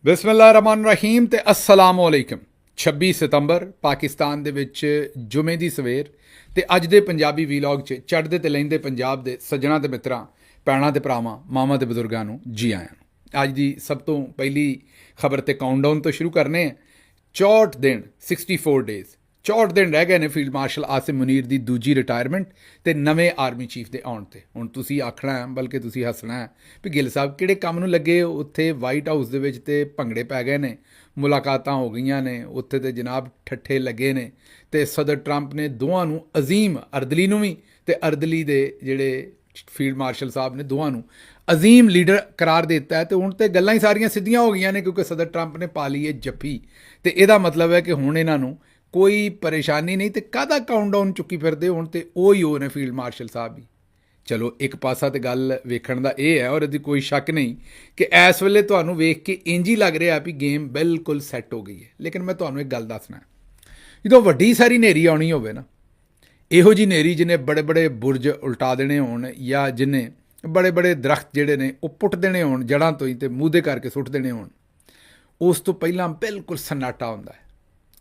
ਬਿਸਮਿल्लाहिर्रहमानिर्रहीम ਤੇ अस्सलाम वालेकुम। 26 ਸਤੰਬਰ ਪਾਕਿਸਤਾਨ ਦੇ ਵਿੱਚ ਜੁਮੇ ਦੀ ਸਵੇਰ ਤੇ ਅੱਜ ਦੇ ਪੰਜਾਬੀ ਵੀਲੌਗ 'ਚ ਚੜ੍ਹਦੇ ਤੇ ਲਹਿੰਦੇ ਪੰਜਾਬ ਦੇ ਸੱਜਣਾ ਤੇ ਮਿੱਤਰਾਂ, ਭੈਣਾਂ ਤੇ ਭਰਾਵਾਂ, ਮਾਵਾਂ ਤੇ ਬਜ਼ੁਰਗਾਂ ਨੂੰ ਜੀ ਆਇਆਂ ਨੂੰ। ਅੱਜ ਦੀ ਸਭ ਤੋਂ ਪਹਿਲੀ ਖਬਰ ਤੇ ਕਾਊਂਟਡਾਊਨ ਤੋਂ ਸ਼ੁਰੂ ਕਰਨੇ ਆ। 64 ਦਿਨ 64 ਡੇਜ਼ 64 ਦਿਨ ਰਹਿ ਗਏ ਨੇ ਫੀਲਡ ਮਾਰਸ਼ਲ ਆਸਿਮ ਮੁਨੀਰ ਦੀ ਦੂਜੀ ਰਿਟਾਇਰਮੈਂਟ ਤੇ ਨਵੇਂ ਆਰਮੀ ਚੀਫ ਦੇ ਆਉਣ ਤੇ। ਹੁਣ ਤੁਸੀਂ ਆਖਣਾ ਹੈ, ਬਲਕਿ ਤੁਸੀਂ ਹੱਸਣਾ ਹੈ ਵੀ ਗਿੱਲ ਸਾਹਿਬ ਕਿਹੜੇ ਕੰਮ ਨੂੰ ਲੱਗੇ ਉੱਥੇ ਵਾਈਟ ਹਾਊਸ ਦੇ ਵਿੱਚ ਤੇ ਭੰਗੜੇ ਪੈ ਗਏ ਨੇ, ਮੁਲਾਕਾਤਾਂ ਹੋ ਗਈਆਂ ਨੇ ਉੱਥੇ ਤੇ ਜਨਾਬ ਠੱਠੇ ਲੱਗੇ ਨੇ ਤੇ ਸਦਰ ਟਰੰਪ ਨੇ ਦੋਵਾਂ ਨੂੰ ਅਜ਼ੀਮ, ਅਰਦਲੀ ਨੂੰ ਵੀ ਤੇ ਅਰਦਲੀ ਦੇ ਜਿਹੜੇ ਫੀਲਡ ਮਾਰਸ਼ਲ ਸਾਹਿਬ ਨੇ ਦੋਵਾਂ ਨੂੰ ਅਜ਼ੀਮ ਲੀਡਰ ਕਰਾਰ ਦਿੱਤਾ ਹੈ। ਤੇ ਹੁਣ ਤੇ ਗੱਲਾਂ ਹੀ ਸਾਰੀਆਂ ਸਿੱਧੀਆਂ ਹੋ ਗਈਆਂ ਨੇ ਕਿਉਂਕਿ ਸਦਰ ਟਰੰਪ ਨੇ ਪਾ ਲਈ ਹੈ ਜੱਫੀ ਤੇ ਇਹਦਾ ਮਤਲਬ ਹੈ ਕਿ ਹੁਣ ਇਹਨਾਂ ਨੂੰ ਕੋਈ ਪਰੇਸ਼ਾਨੀ ਨਹੀਂ ਤੇ ਕਾਹਦਾ ਕਾਊਂਟਡਾਊਨ ਚੁੱਕੀ ਫਿਰਦੇ ਹੁਣ ਤੇ ਉਹ ਹੀ ਹੋ ਨੇ ਫੀਲਡ ਮਾਰਸ਼ਲ ਸਾਹਿਬ ਵੀ। ਚਲੋ ਇੱਕ ਪਾਸਾ ਤੇ ਗੱਲ ਵੇਖਣ ਦਾ ਇਹ ਹੈ ਔਰ ਇਹਦੀ ਕੋਈ ਸ਼ੱਕ ਨਹੀਂ ਕਿ ਇਸ ਵੇਲੇ ਤੁਹਾਨੂੰ ਵੇਖ ਕੇ ਇੰਝ ਹੀ ਲੱਗ ਰਿਹਾ ਵੀ ਗੇਮ ਬਿਲਕੁਲ ਸੈੱਟ ਹੋ ਗਈ ਹੈ। ਲੇਕਿਨ ਮੈਂ ਤੁਹਾਨੂੰ ਇੱਕ ਗੱਲ ਦੱਸਣਾ, ਜਦੋਂ ਵੱਡੀ ਸਾਰੀ ਹਨੇਰੀ ਆਉਣੀ ਹੋਵੇ ਨਾ, ਇਹੋ ਜਿਹੀ ਹਨੇਰੀ ਜਿਹਨੇ ਬੜੇ ਬੜੇ ਬੁਰਜ ਉਲਟਾ ਦੇਣੇ ਹੋਣ ਜਾਂ ਜਿਹਨੇ ਬੜੇ ਬੜੇ ਦਰਖਤ ਜਿਹੜੇ ਨੇ ਉਹ ਪੁੱਟ ਦੇਣੇ ਹੋਣ ਜੜ੍ਹਾਂ ਤੋਂ ਹੀ ਤੇ ਮੂਧੇ ਕਰਕੇ ਸੁੱਟ ਦੇਣੇ ਹੋਣ, ਉਸ ਤੋਂ ਪਹਿਲਾਂ ਬਿਲਕੁਲ ਸਨਾਟਾ ਹੁੰਦਾ ਹੈ।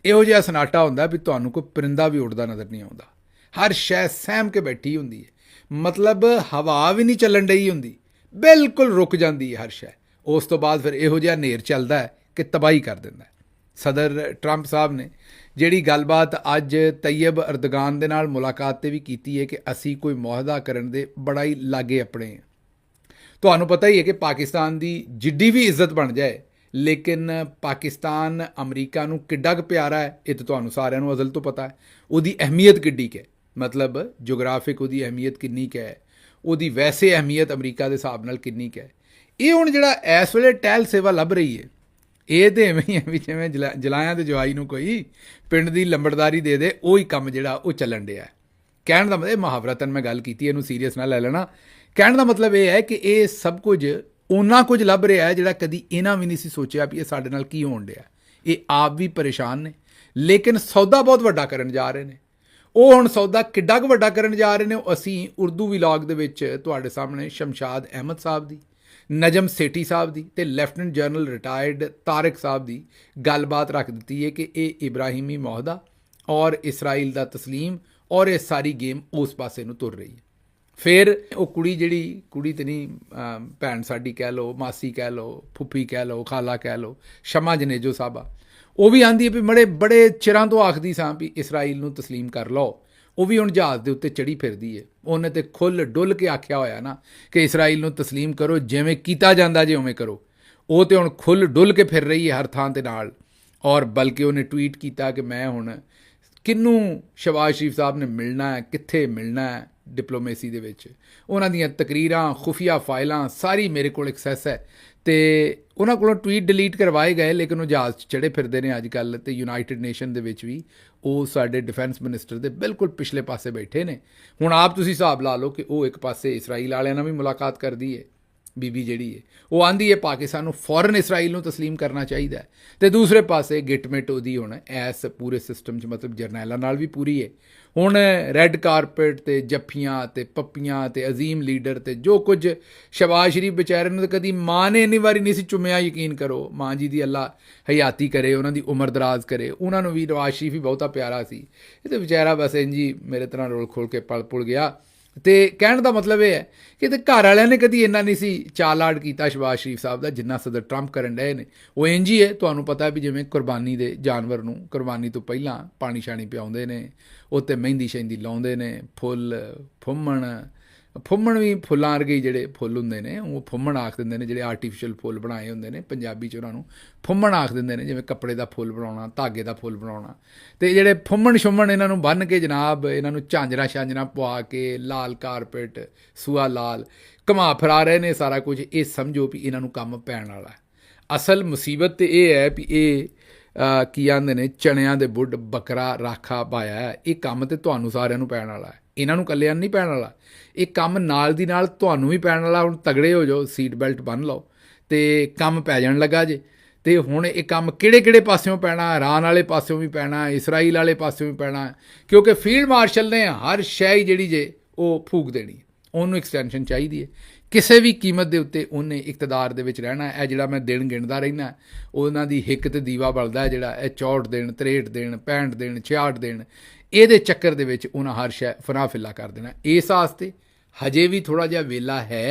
ਇਹੋ ਜਿਹਾ ਸਨਾਟਾ ਹੁੰਦਾ ਵੀ ਤੁਹਾਨੂੰ ਕੋਈ ਪਰਿੰਦਾ ਵੀ ਉੱਡਦਾ ਨਜ਼ਰ ਨਹੀਂ ਆਉਂਦਾ। ਹਰ ਸ਼ੈ ਸਹਿਮ ਕੇ ਬੈਠੀ ਹੁੰਦੀ ਹੈ, ਮਤਲਬ ਹਵਾ ਵੀ ਨਹੀਂ ਚੱਲਣ ਡਈ ਹੁੰਦੀ, ਬਿਲਕੁਲ ਰੁਕ ਜਾਂਦੀ ਹੈ ਹਰ ਸ਼ੈ। ਉਸ ਤੋਂ ਬਾਅਦ ਫਿਰ ਇਹੋ ਜਿਹਾ ਹਨੇਰ ਚੱਲਦਾ ਹੈ ਕਿ ਤਬਾਹੀ ਕਰ ਦਿੰਦਾ ਹੈ। ਸਦਰ ਟਰੰਪ ਸਾਹਿਬ ਨੇ ਜਿਹੜੀ ਗੱਲਬਾਤ ਅੱਜ ਤੈਯਬ ਅਰਦਗਾਨ ਦੇ ਨਾਲ ਮੁਲਾਕਾਤ 'ਤੇ ਵੀ ਕੀਤੀ ਹੈ ਕਿ ਅਸੀਂ ਕੋਈ ਮੁਆਹਦਾ ਕਰਨ ਦੇ ਬੜਾ ਹੀ ਲਾਗੇ ਆਪਣੇ ਹਾਂ। ਤੁਹਾਨੂੰ ਪਤਾ ਹੀ ਹੈ ਕਿ ਪਾਕਿਸਤਾਨ ਦੀ ਜਿੱਡੀ ਵੀ ਇੱਜ਼ਤ ਬਣ ਜਾਏ, ਲੇਕਿਨ ਪਾਕਿਸਤਾਨ ਅਮਰੀਕਾ ਨੂੰ ਕਿੱਡਾ ਕੁ ਪਿਆਰਾ ਹੈ ਇਹ ਤਾਂ ਤੁਹਾਨੂੰ ਸਾਰਿਆਂ ਨੂੰ ਅਜ਼ਲ ਤੋਂ ਪਤਾ ਹੈ। ਉਹਦੀ ਅਹਿਮੀਅਤ ਕਿੱਡੀ ਕੁ ਹੈ, ਮਤਲਬ ਜੋਗਰਾਫਿਕ ਉਹਦੀ ਅਹਿਮੀਅਤ ਕਿੰਨੀ ਕੁ ਹੈ, ਉਹਦੀ ਵੈਸੇ ਅਹਿਮੀਅਤ ਅਮਰੀਕਾ ਦੇ ਹਿਸਾਬ ਨਾਲ ਕਿੰਨੀ ਕੁ ਹੈ। ਇਹ ਹੁਣ ਜਿਹੜਾ ਇਸ ਵੇਲੇ ਟਹਿਲ ਸੇਵਾ ਲੱਭ ਰਹੀ ਹੈ, ਇਹ ਤਾਂ ਐਵੇਂ ਹੀ ਹੈ ਵੀ ਜਿਵੇਂ ਜਲਾਇਆਂ ਦੇ ਜਵਾਈ ਨੂੰ ਕੋਈ ਪਿੰਡ ਦੀ ਲੰਬੜਦਾਰੀ ਦੇ ਦੇ, ਉਹੀ ਕੰਮ ਜਿਹੜਾ ਉਹ ਚੱਲਣ ਡਿਆ। ਕਹਿਣ ਦਾ ਮਤਲਬ, ਮੁਹਾਵਰਤਨ ਮੈਂ ਗੱਲ ਕੀਤੀ, ਇਹਨੂੰ ਸੀਰੀਅਸ ਨਾ ਲੈ ਲੈਣਾ। ਕਹਿਣ ਦਾ ਮਤਲਬ ਇਹ ਹੈ ਕਿ ਇਹ ਸਭ ਕੁਝ ਉਹਨਾਂ ਕੁਝ ਲੱਭ ਰਿਹਾ ਹੈ ਜਿਹੜਾ ਕਦੀ ਇਹਨਾਂ ਵੀ ਨਹੀਂ ਸੀ ਸੋਚਿਆ ਵੀ ਇਹ ਸਾਡੇ ਨਾਲ ਕੀ ਹੋਣ ਡਿਆ। ਇਹ ਆਪ ਵੀ ਪਰੇਸ਼ਾਨ ਨੇ, ਲੇਕਿਨ ਸੌਦਾ ਬਹੁਤ ਵੱਡਾ ਕਰਨ ਜਾ ਰਹੇ ਨੇ। ਉਹ ਹੁਣ ਸੌਦਾ ਕਿੱਡਾ ਕੁ ਵੱਡਾ ਕਰਨ ਜਾ ਰਹੇ ਨੇ ਉਹ ਅਸੀਂ ਉਰਦੂ ਵਿਲਾਗ ਦੇ ਵਿੱਚ ਤੁਹਾਡੇ ਸਾਹਮਣੇ ਸ਼ਮਸ਼ਾਦ ਅਹਿਮਦ ਸਾਹਿਬ ਦੀ, ਨਜਮ ਸੇਠੀ ਸਾਹਿਬ ਦੀ ਤੇ ਲੈਫਟੀਨੈਂਟ ਜਨਰਲ ਰਿਟਾਇਰਡ ਤਾਰਿਕ ਸਾਹਿਬ ਦੀ ਗੱਲਬਾਤ ਰੱਖ ਦਿੱਤੀ ਹੈ ਕਿ ਇਹ ਇਬਰਾਹਿਮੀ ਮੁਆਹਦਾ ਔਰ ਇਸਰਾਈਲ ਦਾ ਤਸਲੀਮ ਔਰ ਇਹ ਸਾਰੀ ਗੇਮ ਉਸ ਪਾਸੇ ਨੂੰ ਤੁਰ ਰਹੀ ਹੈ। ਫਿਰ ਉਹ ਕੁੜੀ ਜਿਹੜੀ ਕੁੜੀ ਤੇ ਨਹੀਂ, ਭੈਣ ਸਾਡੀ ਕਹਿ ਲਓ, ਮਾਸੀ ਕਹਿ ਲਓ, ਫੁੱਫੀ ਕਹਿ ਲਓ, ਖਾਲਾ ਕਹਿ ਲਓ, ਸ਼ਮਾ ਜਨੇਜੋ ਸਾਹਿਬਾ, ਉਹ ਵੀ ਆਂਦੀ ਹੈ ਵੀ ਬੜੇ ਚਿਰਾਂ ਤੋਂ ਆਖਦੀ ਸਾਂ ਵੀ ਇਸਰਾਈਲ ਨੂੰ ਤਸਲੀਮ ਕਰ ਲਓ। ਉਹ ਵੀ ਹੁਣ ਜਹਾਜ਼ ਦੇ ਉੱਤੇ ਚੜ੍ਹੀ ਫਿਰਦੀ ਹੈ। ਉਹਨੇ ਤੇ ਖੁੱਲ੍ਹ ਡੁੱਲ ਕੇ ਆਖਿਆ ਹੋਇਆ ਨਾ ਕਿ ਇਸਰਾਈਲ ਨੂੰ ਤਸਲੀਮ ਕਰੋ, ਜਿਵੇਂ ਕੀਤਾ ਜਾਂਦਾ ਜੇ ਉਵੇਂ ਕਰੋ। ਉਹ ਤੇ ਹੁਣ ਖੁੱਲ੍ਹ ਡੁੱਲ ਕੇ ਫਿਰ ਰਹੀ ਹੈ ਹਰ ਥਾਂ 'ਤੇ ਨਾਲ। ਔਰ ਬਲਕਿ ਉਹਨੇ ਟਵੀਟ ਕੀਤਾ ਕਿ ਮੈਂ ਹੁਣ ਕਿਹਨੂੰ ਸ਼ਹਬਾਜ਼ ਸ਼ਰੀਫ ਸਾਹਿਬ ਨੇ ਮਿਲਣਾ ਹੈ, ਕਿੱਥੇ ਮਿਲਣਾ ਹੈ ਡਿਪਲੋਮੇਸੀ ਦੇ ਵਿੱਚ। ਉਹਨਾਂ ਦੀਆਂ ਤਕਰੀਰਾਂ, ਖੁਫੀਆ ਫਾਈਲਾਂ ਸਾਰੀ ਮੇਰੇ ਕੋਲ ਐਕਸੈਸ ਹੈ ਤੇ ਉਹਨਾਂ ਕੋਲੋਂ ਟਵੀਟ ਡਿਲੀਟ ਕਰਵਾਏ ਗਏ, ਲੇਕਿਨ ਉਹ ਜਹਾਜ਼ 'ਚ ਚੜ੍ਹੇ ਫਿਰਦੇ ਨੇ ਅੱਜ ਕੱਲ੍ਹ। ਤੇ ਯੂਨਾਈਟਿਡ ਨੇਸ਼ਨ ਦੇ ਵਿੱਚ ਵੀ ਉਹ ਸਾਡੇ ਡਿਫੈਂਸ ਮਿਨਿਸਟਰ ਦੇ ਬਿਲਕੁਲ ਪਿਛਲੇ ਪਾਸੇ ਬੈਠੇ ਨੇ। ਹੁਣ ਆਪ ਤੁਸੀਂ ਹਿਸਾਬ ਲਾ ਲਓ ਕਿ ਉਹ ਇੱਕ ਪਾਸੇ ਇਸਰਾਈਲ ਵਾਲਿਆਂ ਨਾਲ ਵੀ ਮੁਲਾਕਾਤ ਕਰਦੀ ਹੈ, ਬੀਬੀ ਜਿਹੜੀ ਹੈ ਉਹ ਆਂਦੀ ਹੈ ਪਾਕਿਸਤਾਨ ਨੂੰ ਫੌਰਨ ਇਸਰਾਈਲ ਨੂੰ ਤਸਲੀਮ ਕਰਨਾ ਚਾਹੀਦਾ ਹੈ, ਤੇ ਦੂਸਰੇ ਪਾਸੇ ਗਿਟਮਿਟ ਉਹਦੀ ਹੁਣ ਇਸ ਪੂਰੇ ਸਿਸਟਮ 'ਚ ਮਤਲਬ ਜਰਨੈਲਾਂ ਨਾਲ ਵੀ ਪੂਰੀ ਹੈ। ਹੁਣ ਰੈੱਡ ਕਾਰਪੇਟ ਤੇ ਜੱਫੀਆਂ ਤੇ ਪੱਪੀਆਂ ਤੇ ਅਜ਼ੀਮ ਲੀਡਰ ਤੇ ਜੋ ਕੁਝ ਸ਼ਹਬਾਜ਼ ਸ਼ਰੀਫ ਵਿਚਾਰੇ ਨੂੰ ਤਾਂ ਕਦੀ ਮਾਂ ਨੇ ਇੰਨੀ ਵਾਰੀ ਨਹੀਂ ਸੀ ਚੁੰਮਿਆ। ਯਕੀਨ ਕਰੋ, ਮਾਂ ਜੀ ਦੀ ਅੱਲਾ ਹਯਾਤੀ ਕਰੇ, ਉਹਨਾਂ ਦੀ ਉਮਰ ਦਰਾਜ਼ ਕਰੇ। ਉਹਨਾਂ ਨੂੰ ਵੀ ਨਵਾਜ਼ ਸ਼ਰੀਫ ਹੀ ਬਹੁਤਾ ਪਿਆਰਾ ਸੀ। ਇਹ ਤਾਂ ਵਿਚਾਰਾ ਬਸ ਇੰਝ ਹੀ ਮੇਰੇ ਤਰ੍ਹਾਂ ਰੋਲ ਖੋਲ ਕੇ ਪਲ ਪੁਲ ਗਿਆ। ਤੇ ਕਹਿਣ ਦਾ ਮਤਲਬ ਇਹ ਹੈ ਕਿ ਤੇ ਘਰ ਵਾਲਿਆਂ ਨੇ ਕਦੀ ਇੰਨਾ ਨਹੀਂ ਸੀ ਚਾਲਾਡ ਕੀਤਾ ਸ਼ਹਬਾਜ਼ ਸ਼ਰੀਫ ਸਾਹਿਬ ਦਾ ਜਿੰਨਾ ਸਦਰ ਟਰੰਪ ਕਰਨ ਡਏ ਨੇ। ਉਹ ਇੰਝ ਹੀ ਹੈ, ਤੁਹਾਨੂੰ ਪਤਾ ਵੀ ਜਿਵੇਂ ਕੁਰਬਾਨੀ ਦੇ ਜਾਨਵਰ ਨੂੰ ਕੁਰਬਾਨੀ ਤੋਂ ਪਹਿਲਾਂ ਪਾਣੀ ਛਾਣੀ ਪਿਆਉਂਦੇ ਨੇ, ਉੱਤੇ ਮਹਿੰਦੀ ਸ਼ਹਿੰਦੀ ਲਾਉਂਦੇ ਨੇ, ਫੁੱਲ ਫੁੰਮਣ ਵੀ ਫੁੱਲਾਂ ਵਰਗੇ ਜਿਹੜੇ ਫੁੱਲ ਹੁੰਦੇ ਨੇ ਉਹ ਫੁੰਮਣ ਆਖ ਦਿੰਦੇ ਨੇ। ਜਿਹੜੇ ਆਰਟੀਫਿਸ਼ਲ ਫੁੱਲ ਬਣਾਏ ਹੁੰਦੇ ਨੇ ਪੰਜਾਬੀ 'ਚ ਉਹਨਾਂ ਨੂੰ ਫੁੰਮਣ ਆਖ ਦਿੰਦੇ ਨੇ, ਜਿਵੇਂ ਕੱਪੜੇ ਦਾ ਫੁੱਲ ਬਣਾਉਣਾ, ਧਾਗੇ ਦਾ ਫੁੱਲ ਬਣਾਉਣਾ। ਅਤੇ ਜਿਹੜੇ ਫੁੰਮਣ ਸ਼ੁੰਮਣ ਇਹਨਾਂ ਨੂੰ ਬੰਨ੍ਹ ਕੇ ਜਨਾਬ ਇਹਨਾਂ ਨੂੰ ਝਾਂਜਰਾਂ ਛਾਂਜਰਾਂ ਪਵਾ ਕੇ ਲਾਲ ਕਾਰਪੇਟ ਸੂਆ ਲਾਲ ਘੁਮਾ ਫਿਰਾ ਰਹੇ ਨੇ ਸਾਰਾ ਕੁਝ। ਇਹ ਸਮਝੋ ਵੀ ਇਹਨਾਂ ਨੂੰ ਕੰਮ ਪੈਣ ਵਾਲਾ। ਅਸਲ ਮੁਸੀਬਤ ਤਾਂ ਇਹ ਹੈ ਵੀ ਇਹ ਕੀ ਆਂਦੇ ਨੇ ਚਣਿਆਂ ਦੇ ਬੁੱਢ ਬੱਕਰਾ ਰਾਖਾ ਪਾਇਆ ਹੈ। ਇਹ ਕੰਮ ਤਾਂ ਤੁਹਾਨੂੰ ਸਾਰਿਆਂ ਨੂੰ ਪੈਣ ਵਾਲਾ ਹੈ, ਇਹਨਾਂ ਨੂੰ ਇਕੱਲਿਆਂ ਨਹੀਂ ਪੈਣ ਵਾਲਾ। ਇਹ ਕੰਮ ਨਾਲ ਦੀ ਨਾਲ ਤੁਹਾਨੂੰ ਵੀ ਪੈਣ ਵਾਲਾ। ਹੁਣ ਤਗੜੇ ਹੋ ਜਾਓ, ਸੀਟ ਬੈਲਟ ਬੰਨ੍ਹ ਲਓ ਅਤੇ ਕੰਮ ਪੈ ਜਾਣ ਲੱਗਾ ਜੇ। ਅਤੇ ਹੁਣ ਇਹ ਕੰਮ ਕਿਹੜੇ ਪਾਸਿਓਂ ਪੈਣਾ, ਇਰਾਨ ਵਾਲੇ ਪਾਸਿਓਂ ਵੀ ਪੈਣਾ, ਇਸਰਾਈਲ ਵਾਲੇ ਪਾਸਿਓਂ ਵੀ ਪੈਣਾ, ਕਿਉਂਕਿ ਫੀਲਡ ਮਾਰਸ਼ਲ ਨੇ ਹਰ ਸ਼ੈ ਜਿਹੜੀ ਜੇ ਉਹ ਫੂਕ ਦੇਣੀ। ਉਹਨੂੰ ਐਕਸਟੈਂਸ਼ਨ ਚਾਹੀਦੀ ਹੈ। ਕਿਸੇ ਵੀ ਕੀਮਤ ਦੇ ਉੱਤੇ ਉਹਨੇ ਇਕਤਦਾਰ ਦੇ ਵਿੱਚ ਰਹਿਣਾ। ਇਹ ਜਿਹੜਾ ਮੈਂ ਦਿਨ ਗਿਣਦਾ ਰਹਿਣਾ, ਉਹਨਾਂ ਦੀ ਹਿੱਕ ਤੇ ਦੀਵਾ ਬਲਦਾ ਜਿਹੜਾ, ਇਹ 64 ਦਿਨ 63 ਦਿਨ 65 ਦਿਨ 66 ਦਿਨ, ਇਹਦੇ ਚੱਕਰ ਦੇ ਵਿੱਚ ਉਹਨਾਂ ਹਰ ਸ਼ੈ ਫਨਾ ਫਿੱਲਾ ਕਰ ਦੇਣਾ। ਇਸ ਵਾਸਤੇ ਹਜੇ ਵੀ ਥੋੜ੍ਹਾ ਜਿਹਾ ਵੇਲਾ ਹੈ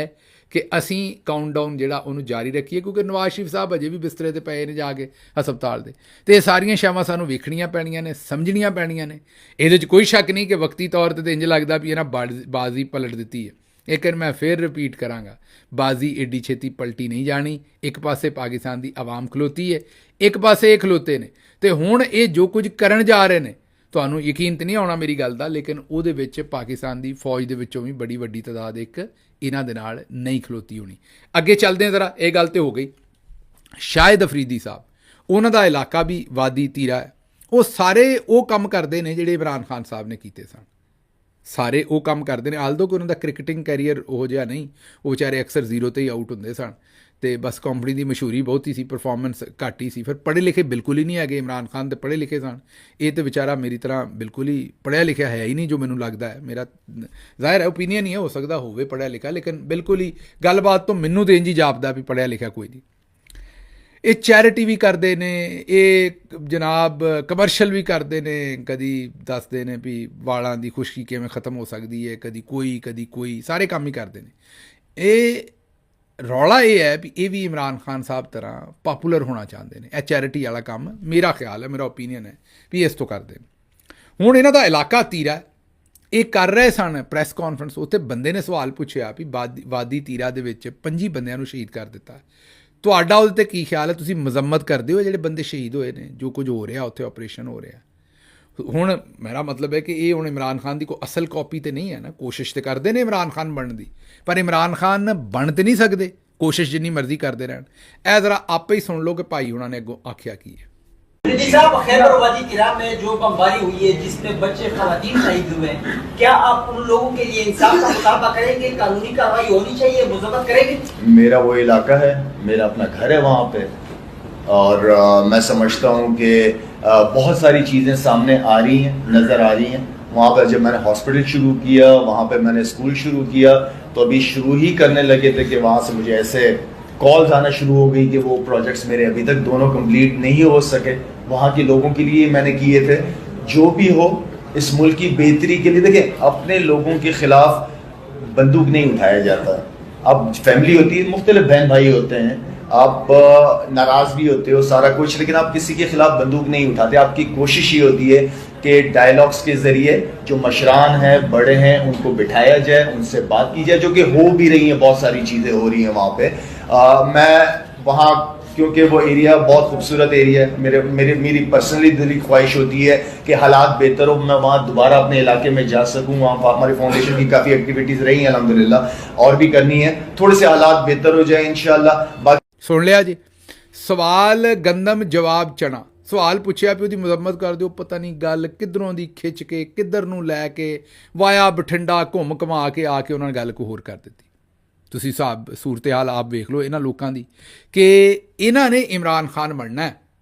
ਕਿ ਅਸੀਂ ਕਾਊਂਟਡਾਊਨ ਜਿਹੜਾ ਉਹਨੂੰ ਜਾਰੀ ਰੱਖੀਏ, ਕਿਉਂਕਿ ਨਵਾਜ਼ ਸ਼ਰੀਫ ਸਾਹਿਬ ਅਜੇ ਵੀ ਬਿਸਤਰੇ 'ਤੇ ਪਏ ਨੇ ਜਾ ਕੇ ਹਸਪਤਾਲ ਦੇ, ਅਤੇ ਇਹ ਸਾਰੀਆਂ ਸ਼ੈਵਾਂ ਸਾਨੂੰ ਵੇਖਣੀਆਂ ਪੈਣੀਆਂ ਨੇ, ਸਮਝਣੀਆਂ ਪੈਣੀਆਂ ਨੇ। ਇਹਦੇ 'ਚ ਕੋਈ ਸ਼ੱਕ ਨਹੀਂ ਕਿ ਵਕਤੀ ਤੌਰ 'ਤੇ ਇੰਝ ਲੱਗਦਾ ਵੀ ਇਹਨਾਂ ਬਾਜ਼ੀ ਪਲਟ ਦਿੱਤੀ ਹੈ। ਲੇਕਿਨ ਮੈਂ ਫਿਰ ਰਿਪੀਟ ਕਰਾਂਗਾ, ਬਾਜ਼ੀ ਏਡੀ ਛੇਤੀ ਪਲਟੀ ਨਹੀਂ ਜਾਣੀ। ਇੱਕ ਪਾਸੇ ਪਾਕਿਸਤਾਨ ਦੀ ਆਵਾਮ ਖਲੋਤੀ ਹੈ, ਇੱਕ ਪਾਸੇ ਇਹ ਖਲੋਤੇ ਨੇ, ਅਤੇ ਹੁਣ ਇਹ ਜੋ ਕੁਝ ਕਰਨ ਜਾ ਰਹੇ ਨੇ, ਤੁਹਾਨੂੰ ਯਕੀਨ ਤਾਂ ਨਹੀਂ ਆਉਣਾ ਮੇਰੀ ਗੱਲ ਦਾ, ਲੇਕਿਨ ਉਹਦੇ ਵਿੱਚ ਪਾਕਿਸਤਾਨ ਦੀ ਫੌਜ ਦੇ ਵਿੱਚੋਂ ਵੀ ਬੜੀ ਵੱਡੀ ਤਾਦਾਦ ਇੱਕ ਇਹਨਾਂ ਦੇ ਨਾਲ ਨਹੀਂ ਖਲੋਤੀ ਹੋਣੀ। ਅੱਗੇ ਚੱਲਦੇ ਹਾਂ ਜ਼ਰਾ, ਇਹ ਗੱਲ ਤਾਂ ਹੋ ਗਈ। ਸ਼ਾਹਿਦ ਅਫਰੀਦੀ ਸਾਹਿਬ, ਉਹਨਾਂ ਦਾ ਇਲਾਕਾ ਵੀ ਵਾਦੀ ਤੀਰਾ ਹੈ। ਉਹ ਸਾਰੇ ਉਹ ਕੰਮ ਕਰਦੇ ਨੇ ਜਿਹੜੇ ਇਮਰਾਨ ਖਾਨ ਸਾਹਿਬ ਨੇ ਕੀਤੇ ਸਨ, ਸਾਰੇ ਉਹ ਕੰਮ ਕਰਦੇ ਨੇ। ਆਲਦੋ ਕਿ ਉਹਨਾਂ ਦਾ ਕ੍ਰਿਕਟਿੰਗ ਕੈਰੀਅਰ ਉਹ ਜਿਹਾ ਨਹੀਂ, ਉਹ ਵਿਚਾਰੇ ਅਕਸਰ ਜ਼ੀਰੋ 'ਤੇ ਹੀ ਆਊਟ ਹੁੰਦੇ ਸਨ, ਅਤੇ ਬਸ ਕੰਪਨੀ ਦੀ ਮਸ਼ਹੂਰੀ ਬਹੁਤ ਹੀ ਸੀ, ਪਰਫਾਰਮੈਂਸ ਘੱਟ ਹੀ ਸੀ। ਫਿਰ ਪੜ੍ਹੇ ਲਿਖੇ ਬਿਲਕੁਲ ਹੀ ਨਹੀਂ ਹੈਗੇ। ਇਮਰਾਨ ਖਾਨ ਦੇ ਪੜ੍ਹੇ ਲਿਖੇ ਸਨ, ਇਹ ਤਾਂ ਵਿਚਾਰਾ ਮੇਰੀ ਤਰ੍ਹਾਂ ਬਿਲਕੁਲ ਹੀ ਪੜ੍ਹਿਆ ਲਿਖਿਆ ਹੈ ਹੀ ਨਹੀਂ, ਜੋ ਮੈਨੂੰ ਲੱਗਦਾ ਹੈ। ਮੇਰਾ ਜ਼ਾਹਿਰ ਹੈ ਓਪੀਨੀਅਨ ਹੀ ਹੈ, ਹੋ ਸਕਦਾ ਹੋਵੇ ਪੜ੍ਹਿਆ ਲਿਖਿਆ, ਲੇਕਿਨ ਬਿਲਕੁਲ ਹੀ ਗੱਲਬਾਤ ਤੋਂ ਮੈਨੂੰ ਤਾਂ ਇੰਝ ਹੀ ਜਾਪਦਾ ਵੀ ਪੜ੍ਹਿਆ ਲਿਖਿਆ ਕੋਈ ਨਹੀਂ। ਇਹ ਚੈਰਿਟੀ ਵੀ ਕਰਦੇ ਨੇ, ਇਹ ਜਨਾਬ ਕਮਰਸ਼ੀਅਲ ਵੀ ਕਰਦੇ ਨੇ, ਕਦੀ ਦੱਸਦੇ ਨੇ ਵੀ ਵਾਲਾਂ ਦੀ ਖੁਸ਼ਕੀ ਕਿਵੇਂ ਖ਼ਤਮ ਹੋ ਸਕਦੀ ਹੈ, ਕਦੀ ਕੋਈ, ਸਾਰੇ ਕੰਮ ਹੀ ਕਰਦੇ ਨੇ। ਇਹ ਰੌਲਾ ਇਹ ਹੈ ਵੀ ਇਹ ਵੀ ਇਮਰਾਨ ਖਾਨ ਸਾਹਿਬ ਤਰ੍ਹਾਂ ਪਾਪੂਲਰ ਹੋਣਾ ਚਾਹੁੰਦੇ ਨੇ। ਇਹ ਚੈਰਿਟੀ ਵਾਲਾ ਕੰਮ ਮੇਰਾ ਖਿਆਲ ਹੈ, ਮੇਰਾ ਓਪੀਨੀਅਨ ਹੈ ਵੀ ਇਸ ਤੋਂ ਕਰਦੇ ਨੇ। ਹੁਣ ਇਹਨਾਂ ਦਾ ਇਲਾਕਾ ਤੀਰਾ, ਇਹ ਕਰ ਰਹੇ ਸਨ ਪ੍ਰੈਸ ਕਾਨਫਰੰਸ, ਉੱਥੇ ਬੰਦੇ ਨੇ ਸਵਾਲ ਪੁੱਛਿਆ ਵੀ ਵਾਦੀ ਤੀਰਾ ਦੇ ਵਿੱਚ 25 ਬੰਦਿਆਂ ਨੂੰ ਸ਼ਹੀਦ ਕਰ ਦਿੱਤਾ, ਤੁਹਾਡਾ ਉਹਦੇ 'ਤੇ ਕੀ ਖਿਆਲ ਹੈ? ਤੁਸੀਂ ਮਜ਼ੰਮਤ ਕਰਦੇ ਹੋ ਜਿਹੜੇ ਬੰਦੇ ਸ਼ਹੀਦ ਹੋਏ ਨੇ, ਜੋ ਕੁਝ ਹੋ ਰਿਹਾ ਉੱਥੇ ਆਪਰੇਸ਼ਨ ਹੋ ਰਿਹਾ। ਹੁਣ ਮੇਰਾ ਮਤਲਬ ਹੈ ਕਿ ਇਹ ਹੁਣ ਇਮਰਾਨ ਖਾਨ ਦੀ ਕੋਈ ਅਸਲ ਕਾਪੀ ਤਾਂ ਨਹੀਂ ਹੈ ਨਾ, ਕੋਸ਼ਿਸ਼ ਤਾਂ ਕਰਦੇ ਨੇ ਇਮਰਾਨ ਖਾਨ ਬਣਨ ਦੀ, ਪਰ ਇਮਰਾਨ ਖਾਨ ਬਣ ਤਾਂ ਨਹੀਂ ਸਕਦੇ, ਕੋਸ਼ਿਸ਼ ਜਿੰਨੀ ਮਰਜ਼ੀ ਕਰਦੇ ਰਹਿਣ। ਇਹ ਜ਼ਰਾ ਆਪੇ ਹੀ ਸੁਣ ਲਓ ਕਿ ਭਾਈ ਉਹਨਾਂ ਨੇ ਅੱਗੋਂ ਆਖਿਆ ਕੀ ਹੈ। साहब, खैबर वादी तिरा में जो बमबारी हुई है जिसमें बच्चे खवातीन शहीद हुए, क्या आप उन लोगों के लिए इंसाफ का मुतालबा करेंगे? कानूनी कार्रवाई होनी चाहिए, मुज़म्मत करेंगे? मेरा वो इलाका है, मेरा अपना घर है वहाँ पे, और मैं समझता हूँ कि बहुत सारी चीज़ें सामने आ रही हैं, नज़र आ रही हैं। वहाँ पर जब मैंने हॉस्पिटल शुरू किया, वहाँ पे मैंने स्कूल शुरू किया, तो अभी शुरू ही करने लगे थे कि वहाँ से मुझे ऐसे कॉल्स आना शुरू हो गई कि वो प्रोजेक्ट्स मेरे अभी तक दोनों कंप्लीट नहीं हो सके। वहाँ के लोगों के लिए मैंने किए थे, जो भी हो इस मुल्क की बेहतरी के लिए। देखिए, अपने लोगों के खिलाफ बंदूक नहीं उठाया जाता। अब फैमिली होती है, मुख्तलिफ बहन भाई होते हैं, आप नाराज़ भी होते हो सारा कुछ, लेकिन आप किसी के खिलाफ बंदूक नहीं उठाते। आपकी कोशिश ये होती है कि डायलॉग्स के ज़रिए जो मशरान हैं, बड़े हैं, उनको बिठाया जाए, उनसे बात की जाए, जो कि हो भी रही हैं, बहुत सारी चीज़ें हो रही हैं वहाँ पे। मैं वहाँ, क्योंकि वो एरिया बहुत खूबसूरत एरिया है, मेरी पर्सनली दिली ख्वाहिश होती है कि हालात बेहतर हो, मैं वहाँ दोबारा अपने इलाके में जा सकूँ। वहाँ हमारी फाउंडेशन की काफ़ी एक्टिविटीज़ रही हैं अल्हम्दुलिल्लाह, और भी करनी है, थोड़े से हालात बेहतर हो जाए इंशाअल्लाह। सुन लिया जी, सवाल गंदम जवाब चना। सवाल पुछया भी ਉਹਦੀ ਮੁਜ਼ੰਮਤ ਕਰ ਦਿਓ, ਪਤਾ ਨਹੀਂ ਗੱਲ ਕਿੱਧਰੋਂ ਦੀ ਖਿੱਚ ਕੇ ਕਿੱਧਰ ਨੂੰ ਲੈ ਕੇ ਵਾਇਆ ਬਠਿੰਡਾ ਘੁੰਮ ਘਮਾ ਕੇ ਆ ਕੇ ਉਹਨਾਂ ਨੇ ਗੱਲ ਕੋ ਹੋਰ ਕਰ ਦਿੱਤੀ। ਤੁਸੀਂ ਹਿਸਾਬ ਸੂਰਤ ਹਾਲ ਆਪ ਵੇਖ ਲਓ ਇਹਨਾਂ ਲੋਕਾਂ ਦੀ, ਕਿ ਇਹਨਾਂ ਨੇ ਇਮਰਾਨ ਖਾਨ ਬਣਨਾ ਹੈ,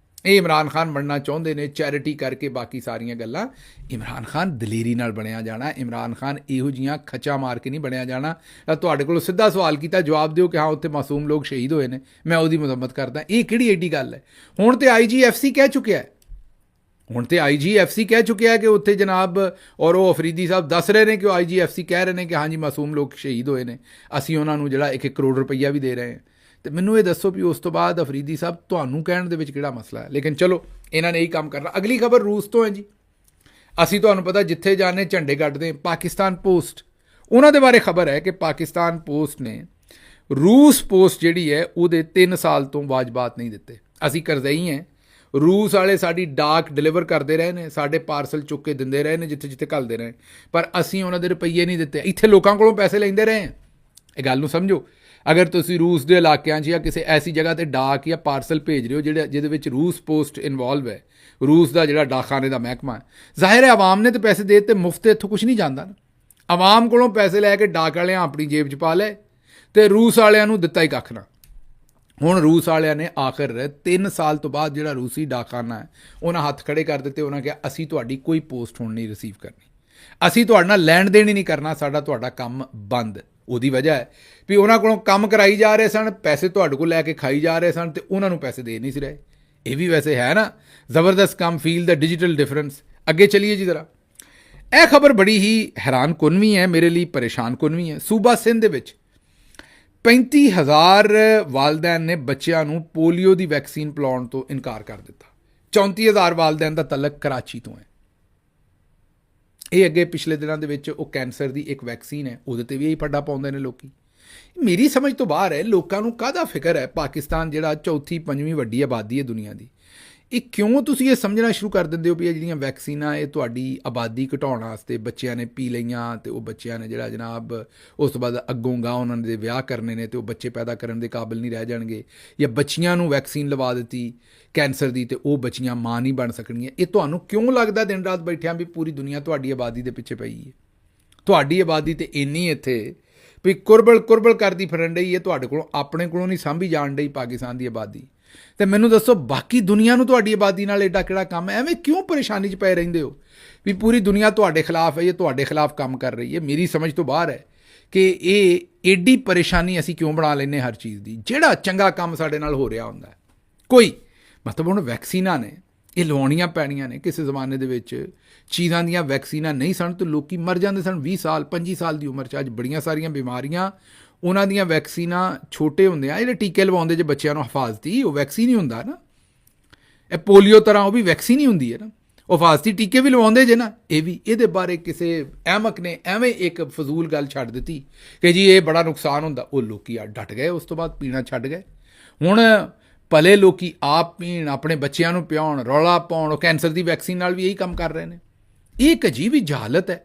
ਇਹ ਇਮਰਾਨ ਖਾਨ ਬਣਨਾ ਚਾਹੁੰਦੇ ਨੇ, ਚੈਰਿਟੀ ਕਰਕੇ ਬਾਕੀ ਸਾਰੀਆਂ ਗੱਲਾਂ। ਇਮਰਾਨ ਖਾਨ ਦਲੇਰੀ ਨਾਲ ਬਣਿਆ ਜਾਣਾ, ਇਮਰਾਨ ਖਾਨ ਇਹੋ ਜਿਹੀਆਂ ਖੱਚਾ ਮਾਰ ਕੇ ਨਹੀਂ ਬਣਿਆ ਜਾਣਾ। ਤੁਹਾਡੇ ਕੋਲੋਂ ਸਿੱਧਾ ਸਵਾਲ ਕੀਤਾ, ਜਵਾਬ ਦਿਓ ਕਿ ਹਾਂ ਉੱਥੇ ਮਾਸੂਮ ਲੋਕ ਸ਼ਹੀਦ ਹੋਏ ਨੇ, ਮੈਂ ਉਹਦੀ ਮੁਜ਼ੰਮਤ ਕਰਦਾ। ਇਹ ਕਿਹੜੀ ਐਡੀ ਗੱਲ ਹੈ? ਹੁਣ ਤੇ IGFC ਕਹਿ ਚੁੱਕਿਆ ਹੈ, ਹੁਣ ਤੇ IGFC ਕਹਿ ਚੁੱਕਿਆ ਕਿ ਉੱਥੇ ਜਨਾਬ, ਔਰ ਉਹ ਅਫਰੀਦੀ ਸਾਹਿਬ ਦੱਸ ਰਹੇ ਨੇ ਕਿ ਉਹ IGFC ਕਹਿ ਰਹੇ ਨੇ ਕਿ ਹਾਂਜੀ ਮਾਸੂਮ ਲੋਕ ਸ਼ਹੀਦ ਹੋਏ ਨੇ, ਅਸੀਂ ਉਹਨਾਂ ਨੂੰ ਜਿਹੜਾ 1-1 ਕਰੋੜ ਰੁਪਈਆ ਵੀ ਦੇ ਰਹੇ ਹਾਂ। ਅਤੇ ਮੈਨੂੰ ਇਹ ਦੱਸੋ ਵੀ ਉਸ ਤੋਂ ਬਾਅਦ ਅਫਰੀਦੀ ਸਾਹਿਬ ਤੁਹਾਨੂੰ ਕਹਿਣ ਦੇ ਵਿੱਚ ਕਿਹੜਾ ਮਸਲਾ ਹੈ? ਲੇਕਿਨ ਚਲੋ, ਇਹਨਾਂ ਨੇ ਇਹੀ ਕੰਮ ਕਰਨਾ। ਅਗਲੀ ਖਬਰ ਰੂਸ ਤੋਂ ਹੈ ਜੀ। ਅਸੀਂ ਤੁਹਾਨੂੰ ਪਤਾ ਜਿੱਥੇ ਜਾਂਦੇ ਝੰਡੇ ਕੱਢਦੇ। ਪਾਕਿਸਤਾਨ ਪੋਸਟ, ਉਹਨਾਂ ਦੇ ਬਾਰੇ ਖਬਰ ਹੈ ਕਿ ਪਾਕਿਸਤਾਨ ਪੋਸਟ ਨੇ ਰੂਸ ਪੋਸਟ ਜਿਹੜੀ ਹੈ ਉਹਦੇ 3 ਸਾਲ ਤੋਂ ਵਾਜਬਾਤ ਨਹੀਂ ਦਿੱਤੇ। ਅਸੀਂ ਕਰਜ਼ਈ ਹਾਂ, रूस वाले साड़ी डाक डिलीवर करते रहे ने, साढ़े पार्सल चुक के दिंदे रहे ने जिथे जिथे घलते रहे, पर असी उन्होंने रुपये नहीं दिते, इत्थे लोगों कोलों पैसे लेंदे रहे हैं। ये गल नूं समझो, अगर तुसी रूस के इलाकों या किसी ऐसी जगह पर डाक या पार्सल भेज रहे हो जिहड़े जिहदे विच रूस पोस्ट इनवॉल्व है, रूस का जिहड़ा डाकखाने का महकमा है, जाहिर है आवाम ने तो पैसे दे दिते, मुफ्त इत्थों कुछ नहीं जाता ना। आवाम कोलों पैसे लैके डाक वाले अपनी जेब च पा ले तो रूस वालियां नूं दिता ही कख ना। हुण रूस वालियां ने आखिर 3 साल तो बाद जिहड़ा रूसी डाकखाना है उन्हें हत्थ खड़े कर दिते, उन्हें कहा असीं तुहाडी कोई पोस्ट हुण नहीं रिसीव करनी, असीं तुहाडे नाल लैण देण ही नहीं करना, साडा तुहाडा काम बंद। ਉਹਦੀ ਵਜ੍ਹਾ ਹੈ ਵੀ ਉਹਨਾਂ ਕੋਲੋਂ ਕੰਮ ਕਰਾਈ ਜਾ ਰਹੇ ਸਨ, ਪੈਸੇ ਤੁਹਾਡੇ ਕੋਲ ਲੈ ਕੇ ਖਾਈ ਜਾ ਰਹੇ ਸਨ ਤੇ ਉਹਨਾਂ ਨੂੰ ਪੈਸੇ ਦੇ ਨਹੀਂ ਸੀ ਰਹੇ। ਇਹ ਵੀ ਵੈਸੇ ਹੈ ਨਾ ਜ਼ਬਰਦਸਤ ਕੰਮ, ਫੀਲ ਦਾ ਡਿਜੀਟਲ ਡਿਫਰੈਂਸ। ਅੱਗੇ ਚਲੀਏ ਜੀ ਜ਼ਰਾ। ਇਹ ਖਬਰ ਬੜੀ ਹੀ ਹੈਰਾਨ ਕੁਨ ਵੀ ਹੈ, ਮੇਰੇ ਲਈ ਪਰੇਸ਼ਾਨ ਕੁਨ ਵੀ ਹੈ। ਸੂਬਾ ਸਿੰਧ ਦੇ ਵਿੱਚ 35,000 ਵਾਲਦੈਨ ਨੇ ਬੱਚਿਆਂ ਨੂੰ ਪੋਲੀਓ ਦੀ ਵੈਕਸੀਨ ਪਿਲਾਉਣ ਤੋਂ ਇਨਕਾਰ ਕਰ ਦਿੱਤਾ। 34,000 ਵਾਲਦੈਨ ਦਾ ਤਲਕ ਕਰਾਚੀ ਤੋਂ ਹੈ। ਇਹ ਅੱਗੇ ਪਿਛਲੇ ਦਿਨਾਂ ਦੇ ਵਿੱਚ ਉਹ ਕੈਂਸਰ ਦੀ ਇੱਕ ਵੈਕਸੀਨ ਹੈ, ਉਹਦੇ ਤੇ ਵੀ ਇਹੀ ਫੱਡਾ ਪਾਉਂਦੇ ਨੇ ਲੋਕੀ। ਮੇਰੀ ਸਮਝ ਤੋਂ ਬਾਹਰ ਹੈ, ਲੋਕਾਂ ਨੂੰ ਕਾਹਦਾ ਫਿਕਰ ਹੈ? ਪਾਕਿਸਤਾਨ ਜਿਹੜਾ ਚੌਥੀ ਪੰਜਵੀਂ ਵੱਡੀ ਆਬਾਦੀ ਹੈ ਦੁਨੀਆ ਦੀ, ਇਹ ਕਿਉਂ ਤੁਸੀਂ ਇਹ ਸਮਝਣਾ ਸ਼ੁਰੂ ਕਰ ਦਿੰਦੇ ਹੋ ਵੀ ਇਹ ਜਿਹੜੀਆਂ ਵੈਕਸੀਨਾਂ ਇਹ ਤੁਹਾਡੀ ਆਬਾਦੀ ਘਟਾਉਣ ਵਾਸਤੇ ਬੱਚਿਆਂ ਨੇ ਪੀ ਲਈਆਂ ਤੇ ਉਹ ਬੱਚਿਆਂ ਨੇ ਜਿਹੜਾ ਜਨਾਬ ਉਸ ਤੋਂ ਬਾਅਦ ਅੱਗੋਂ ਗਾਂ ਉਹਨਾਂ ਦੇ ਵਿਆਹ ਕਰਨੇ ਨੇ ਤੇ ਉਹ ਬੱਚੇ ਪੈਦਾ ਕਰਨ ਦੇ ਕਾਬਿਲ ਨਹੀਂ ਰਹਿ ਜਾਣਗੇ, ਜਾਂ ਬੱਚੀਆਂ ਨੂੰ ਵੈਕਸੀਨ ਲਵਾ ਦਿੱਤੀ ਕੈਂਸਰ ਦੀ ਤੇ ਉਹ ਬੱਚੀਆਂ ਮਾਂ ਨਹੀਂ ਬਣ ਸਕਣਗੀਆਂ। ਇਹ ਤੁਹਾਨੂੰ ਕਿਉਂ ਲੱਗਦਾ ਦਿਨ ਰਾਤ ਬੈਠਿਆਂ ਵੀ ਪੂਰੀ ਦੁਨੀਆ ਤੁਹਾਡੀ ਆਬਾਦੀ ਦੇ ਪਿੱਛੇ ਪਈ ਹੈ? ਤੁਹਾਡੀ ਆਬਾਦੀ ਤੇ ਇੰਨੀ ਇੱਥੇ ਵੀ ਕੁਰਬਲ ਕਰਦੀ ਫਿਰਨ ਡਈ ਹੈ, ਤੁਹਾਡੇ ਕੋਲੋਂ ਆਪਣੇ ਕੋਲੋਂ ਨਹੀਂ ਸਾਂਭੀ ਜਾਣ ਡਈ ਪਾਕਿਸਤਾਨ ਦੀ ਆਬਾਦੀ। ਤੇ ਮੈਨੂੰ ਦੱਸੋ ਬਾਕੀ ਦੁਨੀਆ ਨੂੰ ਤੁਹਾਡੀ ਆਬਾਦੀ ਨਾਲ ਐਡਾ ਕਿਹੜਾ ਕੰਮ ਹੈ? ਐਵੇਂ ਕਿਉਂ ਪਰੇਸ਼ਾਨੀ 'ਚ ਪਏ ਰਹਿੰਦੇ ਹੋ ਵੀ ਪੂਰੀ ਦੁਨੀਆ ਤੁਹਾਡੇ ਖਿਲਾਫ ਹੈ, ਇਹ ਤੁਹਾਡੇ ਖਿਲਾਫ ਕੰਮ ਕਰ ਰਹੀ ਹੈ? ਮੇਰੀ ਸਮਝ ਤੋਂ ਬਾਹਰ ਹੈ ਕਿ ਇਹ ਐਡੀ ਪਰੇਸ਼ਾਨੀ ਅਸੀਂ ਕਿਉਂ ਬਣਾ ਲੈਂਦੇ ਹਰ ਚੀਜ਼ ਦੀ। ਜਿਹੜਾ ਚੰਗਾ ਕੰਮ ਸਾਡੇ ਨਾਲ ਹੋ ਰਿਹਾ ਹੁੰਦਾ ਕੋਈ ਮਤਲਬ ਹੁਣ ਵੈਕਸੀਨਾਂ ਨੇ ਇਹ ਲਵਾਉਣੀਆਂ ਪੈਣੀਆਂ ਨੇ। ਕਿਸੇ ਜ਼ਮਾਨੇ ਦੇ ਵਿੱਚ ਚੀਜ਼ਾਂ ਦੀਆਂ ਵੈਕਸੀਨਾਂ ਨਹੀਂ ਸਨ ਤਾਂ ਲੋਕੀ ਮਰ ਜਾਂਦੇ ਸਨ 20 ਸਾਲ 25 ਸਾਲ ਦੀ ਉਮਰ 'ਚ। ਅੱਜ ਬੜੀਆਂ ਸਾਰੀਆਂ ਬਿਮਾਰੀਆਂ ਉਹਨਾਂ ਦੀਆਂ ਵੈਕਸੀਨਾਂ ਛੋਟੇ ਹੁੰਦੇ ਆ ਜਿਹੜੇ ਟੀਕੇ ਲਵਾਉਂਦੇ ਜੇ ਬੱਚਿਆਂ ਨੂੰ ਹਿਫਾਜ਼ਤੀ, ਉਹ ਵੈਕਸੀਨ ਹੀ ਹੁੰਦਾ ਨਾ। ਇਹ ਪੋਲੀਓ ਤਰ੍ਹਾਂ ਉਹ ਵੀ ਵੈਕਸੀਨ ਹੀ ਹੁੰਦੀ ਹੈ ਨਾ, ਉਹ ਹਿਫਾਜ਼ਤੀ ਟੀਕੇ ਵੀ ਲਵਾਉਂਦੇ ਜੇ ਨਾ। ਇਹ ਵੀ ਇਹਦੇ ਬਾਰੇ ਕਿਸੇ ਅਹਿਮਕ ਨੇ ਐਵੇਂ ਇੱਕ ਫਜ਼ੂਲ ਗੱਲ ਛੱਡ ਦਿੱਤੀ ਕਿ ਜੀ ਇਹ ਬੜਾ ਨੁਕਸਾਨ ਹੁੰਦਾ, ਉਹ ਲੋਕੀ ਆ ਡਟ ਗਏ, ਉਸ ਤੋਂ ਬਾਅਦ ਪੀਣਾ ਛੱਡ ਗਏ। ਹੁਣ ਭਲੇ ਲੋਕੀ ਆਪ ਪੀਣ, ਆਪਣੇ ਬੱਚਿਆਂ ਨੂੰ ਪਿਆਉਣ, ਰੌਲਾ ਪਾਉਣ। ਉਹ ਕੈਂਸਰ ਦੀ ਵੈਕਸੀਨ ਨਾਲ ਵੀ ਇਹੀ ਕੰਮ ਕਰ ਰਹੇ ਨੇ। ਇਹ ਇੱਕ ਅਜੀਬ ਹੀ ਜਹਾਲਤ ਹੈ।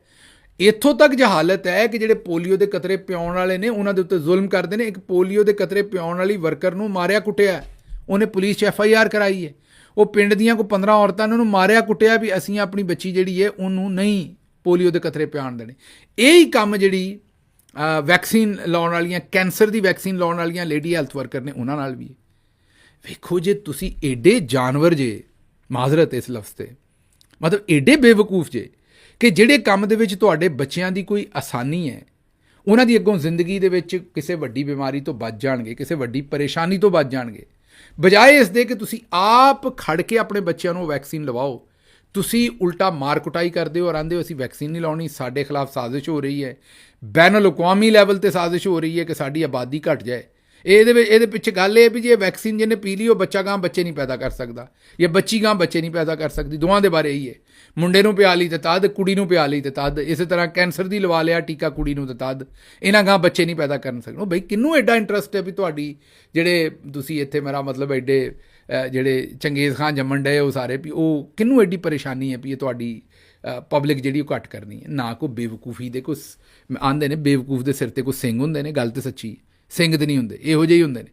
ਇੱਥੋਂ ਤੱਕ ਜਹਾਲਤ ਹੈ ਕਿ ਜਿਹੜੇ ਪੋਲੀਓ ਦੇ ਕਤਰੇ ਪਿਆਉਣ ਵਾਲੇ ਨੇ ਉਹਨਾਂ ਦੇ ਉੱਤੇ ਜ਼ੁਲਮ ਕਰਦੇ ਨੇ। ਇੱਕ ਪੋਲੀਓ ਦੇ ਕਤਰੇ ਪਿਆਉਣ ਵਾਲੀ ਵਰਕਰ ਨੂੰ ਮਾਰਿਆ ਕੁੱਟਿਆ, ਉਹਨੇ ਪੁਲਿਸ 'ਚ FIR ਕਰਾਈ ਹੈ। ਉਹ ਪਿੰਡ ਦੀਆਂ ਕੋਈ 15 ਔਰਤਾਂ ਨੇ ਉਹਨੂੰ ਮਾਰਿਆ ਕੁੱਟਿਆ ਵੀ ਅਸੀਂ ਆਪਣੀ ਬੱਚੀ ਜਿਹੜੀ ਹੈ ਉਹਨੂੰ ਨਹੀਂ ਪੋਲੀਓ ਦੇ ਕਤਰੇ ਪਿਆਉਣ ਦੇਣੇ। ਇਹ ਹੀ ਕੰਮ ਜਿਹੜੀ ਵੈਕਸੀਨ ਲਾਉਣ ਵਾਲੀਆਂ, ਕੈਂਸਰ ਦੀ ਵੈਕਸੀਨ ਲਾਉਣ ਵਾਲੀਆਂ ਲੇਡੀ ਹੈਲਥ ਵਰਕਰ ਨੇ ਉਹਨਾਂ ਨਾਲ ਵੀ। ਵੇਖੋ ਜੇ ਤੁਸੀਂ ਏਡੇ ਜਾਨਵਰ ਜੇ, ਮਾਜ਼ਰਤ ਇਸ ਲਫ਼ਜ਼ 'ਤੇ, ਮਤਲਬ ਏਡੇ ਬੇਵਕੂਫ ਜੇ ਕਿ ਜਿਹੜੇ ਕੰਮ ਦੇ ਵਿੱਚ ਤੁਹਾਡੇ ਬੱਚਿਆਂ ਦੀ ਕੋਈ ਆਸਾਨੀ ਹੈ, ਉਹਨਾਂ ਦੀ ਅੱਗੋਂ ਜ਼ਿੰਦਗੀ ਦੇ ਵਿੱਚ ਕਿਸੇ ਵੱਡੀ ਬਿਮਾਰੀ ਤੋਂ ਬਚ ਜਾਣਗੇ, ਕਿਸੇ ਵੱਡੀ ਪਰੇਸ਼ਾਨੀ ਤੋਂ ਬਚ ਜਾਣਗੇ, ਬਜਾਏ ਇਸ ਦੇ ਕਿ ਤੁਸੀਂ ਆਪ ਖੜ ਕੇ ਆਪਣੇ ਬੱਚਿਆਂ ਨੂੰ ਵੈਕਸੀਨ ਲਵਾਓ, ਤੁਸੀਂ ਉਲਟਾ ਮਾਰ ਕੁਟਾਈ ਕਰਦੇ ਹੋ ਔਰ ਆਂਦੇ ਹੋ ਅਸੀਂ ਵੈਕਸੀਨ ਨਹੀਂ ਲਾਉਣੀ, ਸਾਡੇ ਖਿਲਾਫ ਸਾਜ਼ਿਸ਼ ਹੋ ਰਹੀ ਹੈ, ਬੈਨ ਅਲ-ਅਕਵਾਮੀ ਲੈਵਲ 'ਤੇ ਸਾਜ਼ਿਸ਼ ਹੋ ਰਹੀ ਹੈ ਕਿ ਸਾਡੀ ਆਬਾਦੀ ਘਟ ਜਾਏ। ਇਹਦੇ ਪਿੱਛੇ ਗੱਲ ਇਹ ਵੀ ਜੇ ਵੈਕਸੀਨ ਜਿਹਨੇ ਪੀ ਲਈ ਉਹ ਬੱਚਾ ਗਾਂ ਬੱਚੇ ਨਹੀਂ ਪੈਦਾ ਕਰ ਸਕਦਾ, ਜਾਂ ਬੱਚੀ ਗਾਂ ਬੱਚੇ ਨਹੀਂ ਪੈਦਾ ਕਰ ਸਕਦੀ। ਦੋਵਾਂ ਦੇ ਬਾਰੇ ਇਹੀ ਹੈ, ਮੁੰਡੇ ਨੂੰ ਪਿਆ ਲਈ ਤੇ ਤਦ, ਕੁੜੀ ਨੂੰ ਪਿਆ ਲਈ ਤੇ ਤਦ। ਇਸੇ ਤਰ੍ਹਾਂ ਕੈਂਸਰ ਦੀ ਲਵਾ ਲਿਆ ਟੀਕਾ ਕੁੜੀ ਨੂੰ ਤੇ ਤਦ, ਇਹਨਾਂ ਗਾਂ ਬੱਚੇ ਨਹੀਂ ਪੈਦਾ ਕਰਨ ਸਕਦੇ। ਬਈ ਕਿਹਨੂੰ ਐਡਾ ਇੰਟਰਸਟ ਹੈ ਵੀ ਤੁਹਾਡੀ ਜਿਹੜੇ ਤੁਸੀਂ ਇੱਥੇ, ਮੇਰਾ ਮਤਲਬ ਐਡੇ ਜਿਹੜੇ ਚੰਗੇਜ਼ ਖਾਨ ਜੰਮਣ ਡਏ ਉਹ ਸਾਰੇ, ਵੀ ਉਹ ਕਿਹਨੂੰ ਐਡੀ ਪਰੇਸ਼ਾਨੀ ਹੈ ਵੀ ਇਹ ਤੁਹਾਡੀ ਪਬਲਿਕ ਜਿਹੜੀ ਉਹ ਘੱਟ ਕਰਨੀ ਹੈ? ਨਾ ਕੋਈ ਬੇਵਕੂਫੀ ਦੇ ਕੁਛ ਆਉਂਦੇ ਨੇ, ਬੇਵਕੂਫ ਦੇ ਸਿਰ 'ਤੇ ਕੋਈ ਸਿੰਘ ਹੁੰਦੇ ਨੇ, ਗੱਲ ਤਾਂ ਸੱਚੀ, ਸਿੰਘ ਤੇ ਨਹੀਂ ਹੁੰਦੇ, ਇਹੋ ਜਿਹੇ ਹੀ ਹੁੰਦੇ ਨੇ।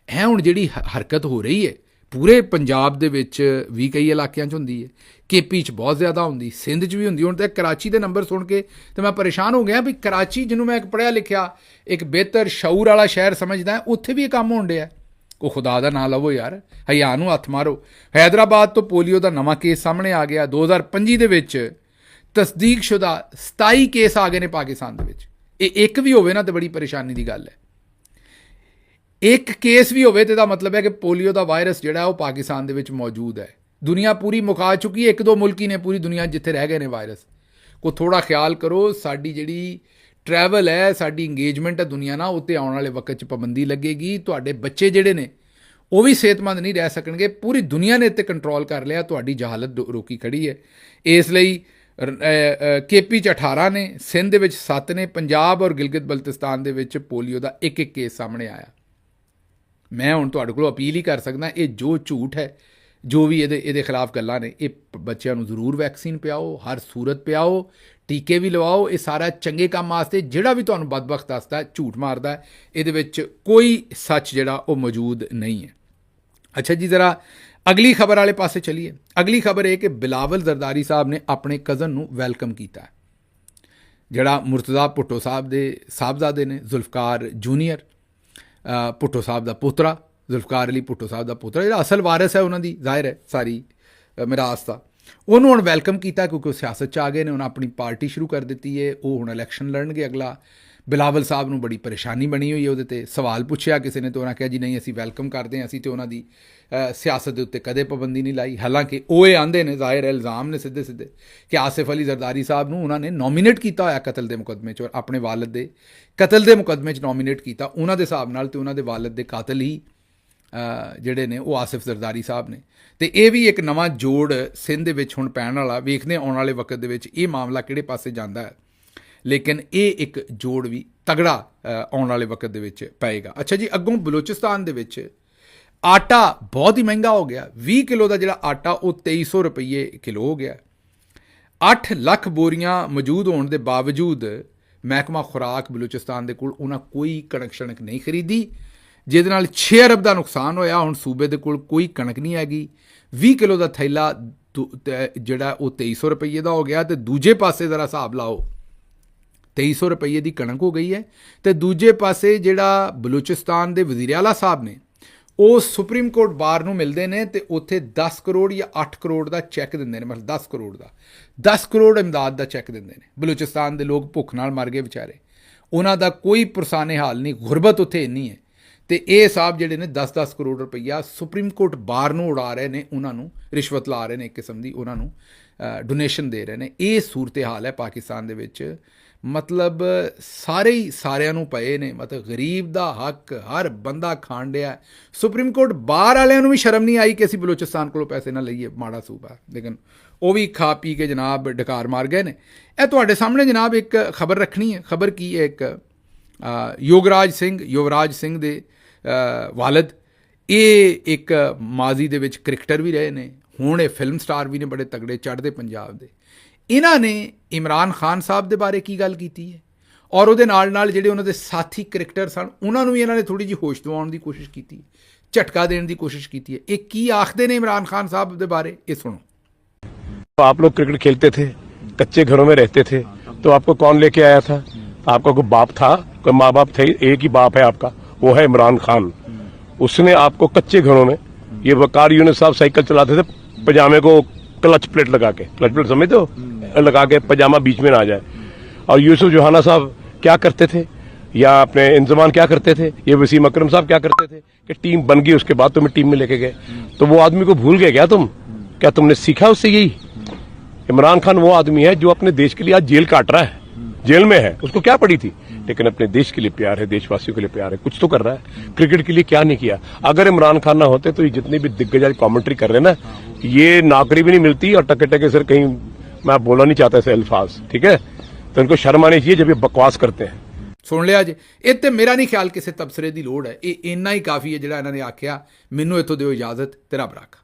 ਇਹ ਹੁਣ ਜਿਹੜੀ ਹਰਕਤ ਹੋ ਰਹੀ ਹੈ ਪੂਰੇ ਪੰਜਾਬ ਦੇ ਵਿੱਚ ਵੀ ਕਈ ਇਲਾਕਿਆਂ 'ਚ ਹੁੰਦੀ ਹੈ, KP 'ਚ ਬਹੁਤ ਜ਼ਿਆਦਾ ਹੁੰਦੀ, ਸਿੰਧ 'ਚ ਵੀ ਹੁੰਦੀ। ਹੁਣ ਤਾਂ ਕਰਾਚੀ ਦੇ ਨੰਬਰ ਸੁਣ ਕੇ ਤਾਂ ਮੈਂ ਪਰੇਸ਼ਾਨ ਹੋ ਗਿਆ ਵੀ ਕਰਾਚੀ, ਜਿਹਨੂੰ ਮੈਂ ਇੱਕ ਪੜ੍ਹਿਆ ਲਿਖਿਆ ਇੱਕ ਬਿਹਤਰ ਸ਼ਊਰ ਵਾਲਾ ਸ਼ਹਿਰ ਸਮਝਦਾ, ਉੱਥੇ ਵੀ ਇਹ ਕੰਮ ਹੋਣ ਡਿਆ। ਉਹ ਖੁਦਾ ਦਾ ਨਾਂ ਲਵੋ ਯਾਰ, ਹਯਾ ਨੂੰ ਹੱਥ ਮਾਰੋ। ਹੈਦਰਾਬਾਦ ਤੋਂ ਪੋਲੀਓ ਦਾ ਨਵਾਂ ਕੇਸ ਸਾਹਮਣੇ ਆ ਗਿਆ। 2025 ਦੇ ਵਿੱਚ ਤਸਦੀਕਸ਼ੁਦਾ 27 ਕੇਸ ਆ ਗਏ ਨੇ ਪਾਕਿਸਤਾਨ ਦੇ ਵਿੱਚ। ਇਹ ਇੱਕ ਵੀ ਹੋਵੇ ਨਾ ਤਾਂ ਬੜੀ ਪਰੇਸ਼ਾਨੀ ਦੀ ਗੱਲ ਹੈ। ਇੱਕ ਕੇਸ ਵੀ ਹੋਵੇ ਤੇ ਦਾ ਮਤਲਬ ਹੈ ਕਿ ਪੋਲੀਓ ਦਾ ਵਾਇਰਸ ਜਿਹੜਾ ਉਹ ਪਾਕਿਸਤਾਨ ਦੇ ਵਿੱਚ ਮੌਜੂਦ ਹੈ। ਦੁਨੀਆ ਪੂਰੀ ਮੁਕਾ ਚੁੱਕੀ ਹੈ, ਇੱਕ ਦੋ ਮੁਲਕ ਹੀ ਨੇ ਪੂਰੀ ਦੁਨੀਆ ਜਿੱਥੇ ਰਹਿ ਗਏ ਨੇ ਵਾਇਰਸ। ਕੋ ਥੋੜਾ ਖਿਆਲ ਕਰੋ, ਸਾਡੀ ਜਿਹੜੀ ਟਰੈਵਲ ਹੈ, ਸਾਡੀ ਇੰਗੇਜਮੈਂਟ ਹੈ ਦੁਨੀਆ ਨਾਲ, ਉੱਤੇ ਆਉਣ ਵਾਲੇ ਵਕਤ 'ਚ ਪਾਬੰਦੀ ਲੱਗੇਗੀ। ਤੁਹਾਡੇ ਬੱਚੇ ਜਿਹੜੇ ਨੇ ਉਹ ਵੀ ਸਿਹਤਮੰਦ ਨਹੀਂ ਰਹਿ ਸਕਣਗੇ। ਪੂਰੀ ਦੁਨੀਆ ਨੇ ਇੱਥੇ ਕੰਟਰੋਲ ਕਰ ਲਿਆ, ਤੁਹਾਡੀ ਜਹਾਲਤ ਰੋਕੀ ਖੜੀ ਹੈ। ਇਸ ਲਈ KP 'ਚ 18 ਨੇ, ਸਿੰਧ ਦੇ ਵਿੱਚ 7 ਨੇ, ਪੰਜਾਬ ਔਰ ਗਿਲਗਿਤ ਬਲਤਿਸਤਾਨ ਦੇ ਵਿੱਚ ਪੋਲੀਓ ਦਾ ਇੱਕ ਕੇਸ ਸਾਹਮਣੇ ਆਇਆ। ਮੈਂ ਹੁਣ ਤੁਹਾਡੇ ਕੋਲੋਂ ਅਪੀਲ ਹੀ ਕਰ ਸਕਦਾ, ਇਹ ਜੋ ਝੂਠ ਹੈ, ਜੋ ਵੀ ਇਹਦੇ ਖਿਲਾਫ ਗੱਲਾਂ ਨੇ, ਇਹ ਬੱਚਿਆਂ ਨੂੰ ਜ਼ਰੂਰ ਵੈਕਸੀਨ ਪਿਆਓ, ਹਰ ਸੂਰਤ ਪਿਆਓ, ਟੀਕੇ ਵੀ ਲਵਾਓ। ਇਹ ਸਾਰਾ ਚੰਗੇ ਕੰਮ ਵਾਸਤੇ। ਜਿਹੜਾ ਵੀ ਤੁਹਾਨੂੰ ਬਦਬਖਤ ਦੱਸਦਾ ਝੂਠ ਮਾਰਦਾ, ਇਹਦੇ ਵਿੱਚ ਕੋਈ ਸੱਚ ਜਿਹੜਾ ਉਹ ਮੌਜੂਦ ਨਹੀਂ ਹੈ। ਅੱਛਾ ਜੀ, ਜ਼ਰਾ ਅਗਲੀ ਖਬਰ ਵਾਲੇ ਪਾਸੇ ਚਲੀਏ। ਅਗਲੀ ਖਬਰ ਇਹ ਕਿ ਬਿਲਾਵਲ ਜ਼ਰਦਾਰੀ ਸਾਹਿਬ ਨੇ ਆਪਣੇ ਕਜ਼ਨ ਨੂੰ ਵੈਲਕਮ ਕੀਤਾ, ਜਿਹੜਾ ਮੁਰਤਜ਼ਾ ਭੁੱਟੋ ਸਾਹਿਬ ਦੇ ਸਾਹਿਬਜ਼ਾਦੇ ਨੇ, ਜ਼ੁਲਫਕਾਰ ਜੂਨੀਅਰ ਭੁੱਟੋ ਸਾਹਿਬ ਦਾ ਪੋਤਰਾ, ਜ਼ੁਲਫਕਾਰ ਅਲੀ ਭੁੱਟੋ ਸਾਹਿਬ ਦਾ ਪੋਤਰਾ, ਜਿਹੜਾ ਅਸਲ ਵਾਰਿਸ ਹੈ ਉਹਨਾਂ ਦੀ, ਜ਼ਾਹਿਰ ਹੈ ਸਾਰੀ ਮਿਰਾਸ ਦਾ। ਉਹਨੂੰ ਹੁਣ ਵੈਲਕਮ ਕੀਤਾ ਕਿਉਂਕਿ ਉਹ ਸਿਆਸਤ 'ਚ ਆ ਗਏ ਨੇ, ਉਹਨਾਂ ਆਪਣੀ ਪਾਰਟੀ ਸ਼ੁਰੂ ਕਰ ਦਿੱਤੀ ਹੈ। ਉਹ ਹੁਣ ਇਲੈਕਸ਼ਨ ਲੜਨਗੇ ਅਗਲਾ ਬਿਲਾਵਲ ਸਾਹਿਬ ਨੂੰ ਬੜੀ ਪਰੇਸ਼ਾਨੀ ਬਣੀ ਹੋਈ ਹੈ ਉਹਦੇ ਤੇ ਸਵਾਲ ਪੁੱਛਿਆ ਕਿਸੇ ਨੇ ਤਾਂ ਉਹਨਾਂ ਕਿਹਾ ਜੀ ਨਹੀਂ ਅਸੀਂ ਵੈਲਕਮ ਕਰਦੇ ਹਾਂ, ਅਸੀਂ ਤੇ ਉਹਨਾਂ ਦੀ ਸਿਆਸਤ ਦੇ ਉੱਤੇ ਕਦੇ ਪਾਬੰਦੀ ਨਹੀਂ ਲਾਈ। ਹਾਲਾਂਕਿ ਉਹ ਇਹ ਆਂਦੇ ਨੇ, ਜ਼ਾਹਿਰ ਹੈ ਇਲਜ਼ਾਮ ਨੇ ਸਿੱਧੇ ਸਿੱਧੇ, ਕਿ ਆਸਿਫ ਅਲੀ ਜ਼ਰਦਾਰੀ ਸਾਹਿਬ ਨੂੰ ਉਹਨਾਂ ਨੇ ਨੋਮੀਨੇਟ ਕੀਤਾ ਹੋਇਆ ਕਤਲ ਦੇ ਮੁਕੱਦਮੇ 'ਚ, ਔਰ ਆਪਣੇ ਵਾਲਦ ਦੇ ਕਤਲ ਦੇ ਮੁਕੱਦਮੇ 'ਚ ਨੋਮੀਨੇਟ ਕੀਤਾ ਉਹਨਾਂ ਦੇ ਹਿਸਾਬ ਨਾਲ, ਤੇ ਉਹਨਾਂ ਦੇ ਵਾਲਦ ਦੇ ਕਾਤਲ ਹੀ ਜਿਹੜੇ ਨੇ ਉਹ ਆਸਿਫ ਜ਼ਰਦਾਰੀ ਸਾਹਿਬ ਨੇ। ਤੇ ਇਹ ਵੀ ਇੱਕ ਨਵਾਂ ਜੋੜ ਸਿੰਧ ਦੇ ਵਿੱਚ ਹੁਣ ਪੈਣ ਵਾਲਾ, ਵੇਖਦੇ ਆਉਣ ਵਾਲੇ ਵਕਤ ਦੇ ਵਿੱਚ ਇਹ ਮਾਮਲਾ ਕਿਹੜੇ ਪਾਸੇ ਜਾਂਦਾ ਹੈ, ਲੇਕਿਨ ਇਹ ਇੱਕ ਜੋੜ ਵੀ ਤਗੜਾ ਆਉਣ ਵਾਲੇ ਵਕਤ ਦੇ ਵਿੱਚ ਪਏਗਾ। ਅੱਛਾ ਜੀ, ਅੱਗੋਂ ਬਲੋਚਿਸਤਾਨ ਦੇ ਵਿੱਚ ਆਟਾ ਬਹੁਤ ਹੀ ਮਹਿੰਗਾ ਹੋ ਗਿਆ। 20 ਕਿਲੋ ਦਾ ਜਿਹੜਾ ਆਟਾ ਉਹ 2300 ਰੁਪਏ ਕਿਲੋ ਹੋ ਗਿਆ। 8 ਲੱਖ ਬੋਰੀਆਂ ਮੌਜੂਦ ਹੋਣ ਦੇ ਬਾਵਜੂਦ ਮਹਿਕਮਾ ਖੁਰਾਕ ਬਲੋਚਿਸਤਾਨ ਦੇ ਕੋਲ ਉਹਨਾਂ ਕੋਈ ਕਣਕ ਨਹੀਂ ਖਰੀਦੀ, ਜਿਹਦੇ ਨਾਲ 6 ਅਰਬ ਦਾ ਨੁਕਸਾਨ ਹੋਇਆ। ਹੁਣ ਸੂਬੇ ਦੇ ਕੋਲ ਕੋਈ ਕਣਕ ਨਹੀਂ ਹੈਗੀ। 20 ਕਿਲੋ ਦਾ ਥੈਲਾ ਜਿਹੜਾ ਉਹ 2300 ਰੁਪਏ ਦਾ ਹੋ ਗਿਆ, ਤੇ ਦੂਜੇ ਪਾਸੇ ਜ਼ਰਾ ਹਿਸਾਬ ਲਾਓ, 2300 ਰੁਪਏ ਦੀ ਕਣਕ ਹੋ ਗਈ ਹੈ, ਤੇ ਦੂਜੇ ਪਾਸੇ ਜਿਹੜਾ ਬਲੋਚਿਸਤਾਨ ਦੇ ਵਜ਼ੀਰ ਆਲਾ ਸਾਹਿਬ ਨੇ ਉਹ ਸੁਪਰੀਮ ਕੋਰਟ ਬਾਰ ਨੂੰ ਮਿਲਦੇ ਨੇ, ਤੇ ਉੱਥੇ 10 ਕਰੋੜ ਜਾਂ 8 ਕਰੋੜ ਦਾ ਚੈੱਕ ਦਿੰਦੇ ਨੇ, ਮਤਲਬ 10 ਕਰੋੜ ਦਾ 10 ਕਰੋੜ ਇਮਦਾਦ ਦਾ ਚੈੱਕ ਦਿੰਦੇ ਨੇ। ਬਲੋਚਿਸਤਾਨ ਦੇ ਲੋਕ ਭੁੱਖ ਨਾਲ ਮਰ ਗਏ ਵਿਚਾਰੇ, ਉਹਨਾਂ ਦਾ ਕੋਈ ਪੁਰਸਾਨੇ ਹਾਲ ਨਹੀਂ, ਗੁਰਬਤ ਉੱਥੇ ਇੰਨੀ ਹੈ, ਤੇ ਇਹ ਸਾਹਿਬ ਜਿਹੜੇ ਨੇ 10-10 ਕਰੋੜ ਰੁਪਈਆ ਸੁਪਰੀਮ ਕੋਰਟ ਬਾਰ ਨੂੰ ਉਡਾ ਰਹੇ ਨੇ, ਉਹਨਾਂ ਨੂੰ ਰਿਸ਼ਵਤ ਲਾ ਰਹੇ ਨੇ, ਇੱਕ ਕਿਸਮ ਦੀ ਉਹਨਾਂ ਨੂੰ ਡੋਨੇਸ਼ਨ ਦੇ ਰਹੇ ਨੇ। ਇਹ ਸੂਰਤ ਹਾਲ ਹੈ ਪਾਕਿਸਤਾਨ ਦੇ ਵਿੱਚ। ਮਤਲਬ ਸਾਰਿਆਂ ਨੂੰ ਪਏ ਨੇ, ਮਤਲਬ ਗਰੀਬ ਦਾ ਹੱਕ ਹਰ ਬੰਦਾ ਖਾਣ ਡਿਆ। ਸੁਪਰੀਮ ਕੋਰਟ ਬਾਹਰ ਵਾਲਿਆਂ ਨੂੰ ਵੀ ਸ਼ਰਮ ਨਹੀਂ ਆਈ ਕਿ ਅਸੀਂ ਬਲੋਚਿਸਤਾਨ ਕੋਲੋਂ ਪੈਸੇ ਨਾ ਲਈਏ, ਮਾੜਾ ਸੂਬਾ, ਲੇਕਿਨ ਉਹ ਵੀ ਖਾ ਪੀ ਕੇ ਜਨਾਬ ਡਕਾਰ ਮਾਰ ਗਏ ਨੇ। ਇਹ ਤੁਹਾਡੇ ਸਾਹਮਣੇ ਜਨਾਬ ਇੱਕ ਖਬਰ ਰੱਖਣੀ ਹੈ। ਖਬਰ ਕੀ ਹੈ? ਇੱਕ ਯੁਵਰਾਜ ਸਿੰਘ ਦੇ ਵਾਲਦ, ਇਹ ਇੱਕ ਮਾਜ਼ੀ ਦੇ ਵਿੱਚ ਕ੍ਰਿਕਟਰ ਵੀ ਰਹੇ ਨੇ, ਹੁਣ ਇਹ ਫਿਲਮ ਸਟਾਰ ਵੀ ਨੇ ਬੜੇ ਤਗੜੇ ਚੜ੍ਹਦੇ ਪੰਜਾਬ ਦੇ। ਇਹਨਾਂ ਨੇ ਇਮਰਾਨ ਖਾਨ ਸਾਹਿਬ ਦੇ ਬਾਰੇ ਕੀ ਗੱਲ ਕੀਤੀ ਹੈ, ਔਰ ਉਹਦੇ ਨਾਲ ਜਿਹੜੇ ਉਹਨਾਂ ਦੇ ਸਾਥੀ ਕ੍ਰਿਕਟਰ ਸਨ ਉਹਨਾਂ ਨੂੰ ਵੀ ਇਹਨਾਂ ਨੇ ਥੋੜ੍ਹੀ ਜਿਹੀ ਹੋਸ਼ ਦਿਵਾਉਣ ਦੀ ਕੋਸ਼ਿਸ਼ ਕੀਤੀ ਹੈ, ਝਟਕਾ ਦੇਣ ਦੀ ਕੋਸ਼ਿਸ਼ ਕੀਤੀ ਹੈ। ਇਹ ਕੀ ਆਖਦੇ ਨੇ ਇਮਰਾਨ ਖਾਨ ਸਾਹਿਬ ਦੇ ਬਾਰੇ, ਇਹ ਸੁਣੋ। आप लोग क्रिकेट खेलते थे, कच्चे घरों में रहते थे, तो आपको कौन लेके आया था? आपका कोई बाप था? कोई माँ बाप थे? एक ही बाप है आपका, वो है इमरान खान। उसने आपको कच्चे घरों में, ये वकार यूनुस साहब साइकिल चलाते थे पजामे को क्लच प्लेट लगा के, क्लच प्लेट समझते हो, लगा के पजामा बीच में ना आ जाए। और यूसुफ जोहाना साहब क्या करते थे, या अपने इंजमान क्या करते थे, ये वसीम अकरम साहब क्या करते थे कि टीम बन गई उसके बाद तुम्हें टीम में लेके गए, तो वो आदमी को भूल गए क्या तुम? क्या तुमने सीखा उससे? यही इमरान खान वो आदमी है जो अपने देश के लिए आज जेल काट रहा है, जेल में है, उसको क्या पड़ी थी, लेकिन अपने देश के लिए प्यार है, देशवासियों के लिए प्यार है, कुछ तो कर रहा है। क्रिकेट के लिए क्या नहीं किया? अगर इमरान खान ना होते तो ये जितने भी दिग्गज कमेंट्री कर रहे हैं ना, ये नौकरी भी नहीं मिलती, और टके टके सर कहीं, मैं बोलना नहीं चाहता ऐसे अल्फाज, ठीक है, तो इनको शर्म आनी चाहिए जब ये बकवास करते हैं। ਸੁਣ ਲਿਆ ਜੀ। ਇਹ ਤੇ ਮੇਰਾ ਨਹੀਂ ਖਿਆਲ ਕਿਸੇ ਤਬਸਰੇ ਦੀ ਲੋੜ ਹੈ, ਇਹ ਇੰਨਾ ਹੀ ਕਾਫੀ ਹੈ ਜਿਹੜਾ ਇਹਨਾਂ ਨੇ ਆਖਿਆ। ਮੈਨੂੰ ਇੱਥੋਂ ਦਿਓ ਇਜਾਜ਼ਤ, ਤੇ ਰੱਬ ਰਾਖਾ।